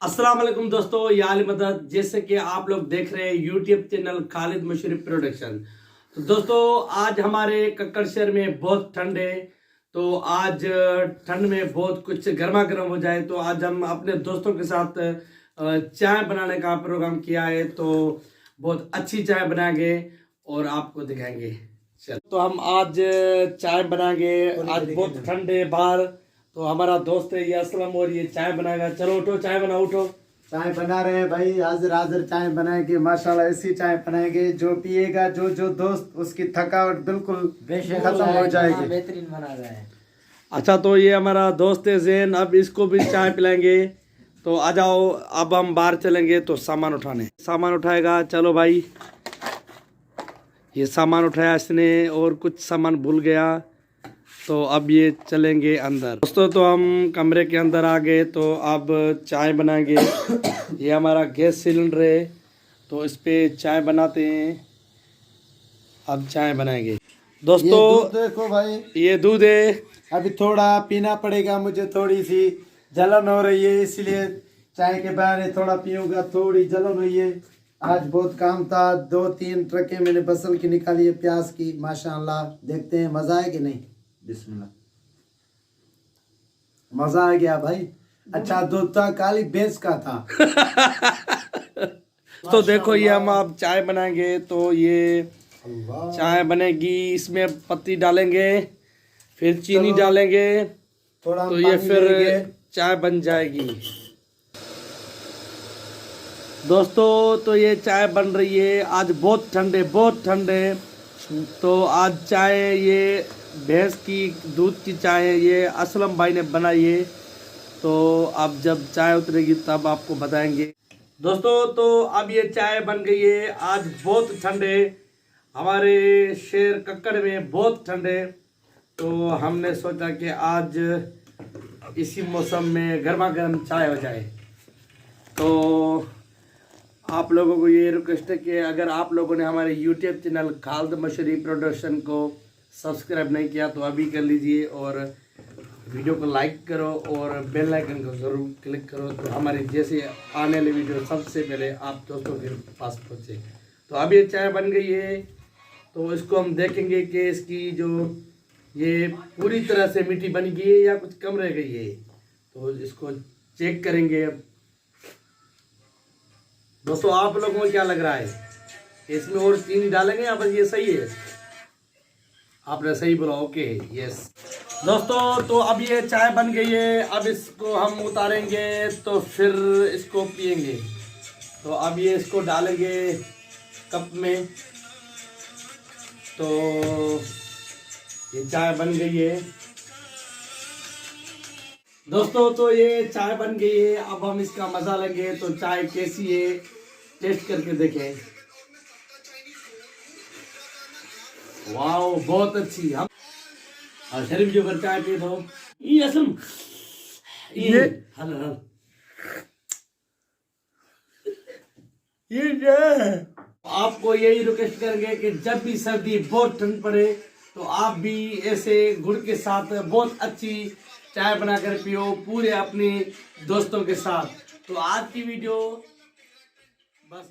अस्सलाम वालेकुम दोस्तों, या अली मदद। जैसे कि आप लोग देख रहे हैं YouTube channel Khalid Musharraf production. तो दोस्तों आज हमारे कक्कड़ शहर में बहुत ठंड है। तो आज ठंड में बहुत कुछ गर्मा गर्म हो जाए, तो आज हम अपने दोस्तों के साथ चाय बनाने का प्रोग्राम किया है। तो बहुत अच्छी चाय बनाएंगे और आपको दिखाएंगे। चल तो हम आज चाय बनाएंगे। आज बहुत ठंड है बाहर, तो हमारा दोस्त है ये असलम और ये चाय बनाएगा। चलो उठो, चाय बनाओ, उठो। चाय बना रहे हैं भाई, हाजिर हाजिर चाय बनाएंगे। माशाल्लाह ऐसी चाय बनाएंगे जो पिएगा जो दोस्त, उसकी थकावट बिल्कुल खत्म हो जाएगी। बेहतरीन बना रहा है। अच्छा, तो ये हमारा दोस्त है जैन, अब इसको भी चाय पिलाएंगे। तो आ जाओ, अब हम बाहर चलेंगे तो सामान उठाने। सामान उठाएगा। चलो भाई, ये सामान उठाया इसने और कुछ सामान भूल गया, तो अब ये चलेंगे अंदर। दोस्तों तो हम कमरे के अंदर आ गए, तो अब चाय बनाएंगे। ये हमारा गैस सिलेंडर है, तो इस पे चाय बनाते हैं। अब चाय बनाएंगे दोस्तों। देखो भाई, ये दूध है। अभी थोड़ा पीना पड़ेगा मुझे, थोड़ी सी जलन हो रही है, इसलिए चाय के बाद थोड़ा पीऊंगा। थोड़ी जलन हुई है, आज बहुत काम था। 2-3 ट्रकें मैंने बसल की निकाली है, प्याज की। माशाल्लाह, देखते हैं मजा है कि नहीं। बिस्मिल्लाह, मजा आ गया भाई। अच्छा दूध था, काली भैंस का था। तो देखो, ये हम अब चाय बनाएंगे। तो ये चाय बनेगी, इसमें पत्ती डालेंगे, फिर चीनी डालेंगे, थोड़ा तो ये फिर चाय बन जाएगी। दोस्तों तो ये चाय बन रही है। आज बहुत ठंड है, बहुत ठंड है। तो आज चाय, ये भैंस की दूध की चाय है, ये असलम भाई ने बनाई है। तो अब जब चाय उतरेगी तब आपको बताएंगे। दोस्तों तो अब ये चाय बन गई है। आज बहुत ठंड है, हमारे शहर कक्कड़ में बहुत ठंड है। तो हमने सोचा कि आज इसी मौसम में गर्मा गर्म चाय हो जाए। तो आप लोगों को ये रिक्वेस्ट है कि अगर आप लोगों ने हमारे YouTube channel Khalid Musharraf production को सब्सक्राइब नहीं किया तो अभी कर लीजिए, और वीडियो को लाइक करो और बेल आइकन को ज़रूर क्लिक करो, तो हमारी जैसे आने वाली वीडियो सबसे पहले आप दोस्तों के पास पहुँचे। तो अब ये चाय बन गई है, तो इसको हम देखेंगे कि इसकी जो ये पूरी तरह से मीठी बन गई है या कुछ कम रह गई है। तो इसको चेक करेंगे। दोस्तों आप लोगों को क्या लग रहा है, इसमें और चीनी डालेंगे या बस ये सही है? आपने सही बोला, ओके, यस। दोस्तों तो अब ये चाय बन गई है। अब इसको हम उतारेंगे, तो फिर इसको पियेंगे। तो अब ये इसको डालेंगे कप में। तो ये चाय बन गई है दोस्तों। तो ये चाय बन गई है, अब हम इसका मजा लेंगे। तो चाय कैसी है, टेस्ट करके देखें। वाओ, बहुत अच्छी। हम शरीफ जो कर चाय पी दो। ये असम ये हल हल ये आपको यही रिक्वेस्ट करेंगे कि जब भी सर्दी बहुत ठंड पड़े तो आप भी ऐसे गुड़ के साथ बहुत अच्छी चाय बनाकर पियो, पूरे अपने दोस्तों के साथ। तो आज की वीडियो बस